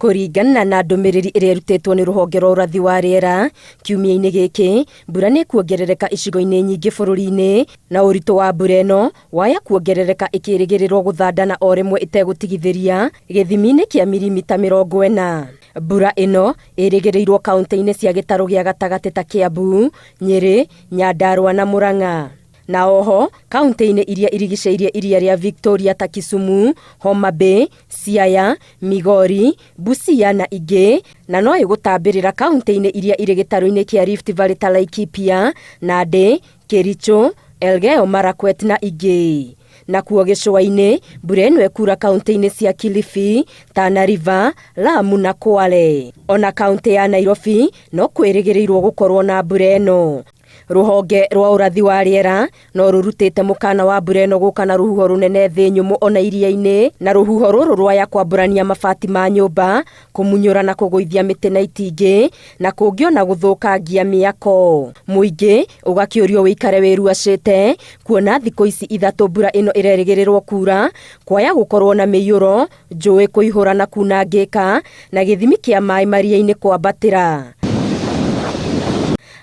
Kũringana na ndũmĩrĩri ĩrĩa ĩrutĩtwo nĩ rũhonge rwa ũrathi wa rĩera, kiumia-inĩ gĩkĩ mbura nĩ kuongerereka icigo-inĩ nyingĩ bũrũri-inĩ, na ũritũ wa mbura ĩno waya kuongerereka ĩkĩrĩgĩrĩrwo gũthandana o rĩmwe ĩtegũtigithĩria gĩthimi-inĩ kĩa milimita 40. Mbura ĩno ĩrĩgĩrĩirwo kaunti-inĩ cia gĩtarũ gĩa gatagatĩ ta Kiambu, Nyeri, Nyandarua na Murang'a. Na oho, kaunti-inĩ iria irigicĩirie iria rĩa Victoria ta Kisumu, Homa Bay, Siaya, Migori, Busia na ingĩ, na no ĩgũtambĩrĩra kaunti-inĩ iria irĩ gĩtarũ-inĩ kĩa Rift Valley ta Laikipia, Nandi, Kericho, Elgeyo Marakwet na ingĩ. Nakuo gĩcũa-inĩ, mbura ĩno ĩkura kaunti-inĩ cia Kilifi, Tana River, Lamu na Kwale. Ona kaunti ya Nairobi no kwĩrĩgĩrĩirwo gũkorwo na mbura ĩno. Rũhonge rwa ũrathi wa rĩera no rũrutĩte mũkana wa mbura ĩno gũka na rũhuho rũnene thĩ nyũmũ ona iria-inĩ, na rũhuho rũrũ rwaya kwambũrania mabati ma nyũmba, kũmunyũra na kũgũithia mĩtĩ na itingĩ, na kũngĩ ona gũthũkangia mĩako. Mũingĩ ũgakĩũrio wĩikare wĩruacĩte, kuona thikũ ici 3 mbura ĩno ĩrerĩgĩrĩrwo kura, kwaya gũkorwo na mĩiyũro, njũĩ kũihũra na kunangĩka, na gĩthimi kĩa maĩ maria-inĩ kwambatĩra.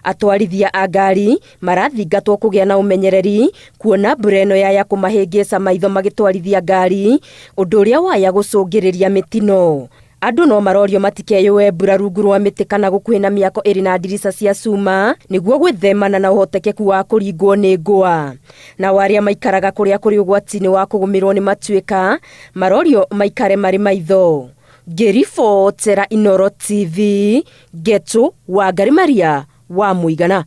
Atwarithia a ngari marathingatwo kũgĩa na ũmenyereri, kuona mbura ĩno yaya kũmahĩngĩca maitho magĩtwarithia ngari, ũndũ ũrĩa waya gũcũngĩrĩria mĩtino. Andũ no marorio matikeyũe mbura rungu rwa mĩtĩ kana gũkuhĩ na mĩako ĩrĩ na ndirica cia cuma, nĩguo gwĩthemana na ũhotekeku wa kũringwo nĩ ngwa. Na arĩa maikaraga kũrĩa kũrĩ ũgwati-inĩ wa kũgũmĩrwo nĩ matuĩka, marorio maikare marĩ maitho. Ngĩribotera Inooro TV, Ngetu Wangari Maria wa Mũigana.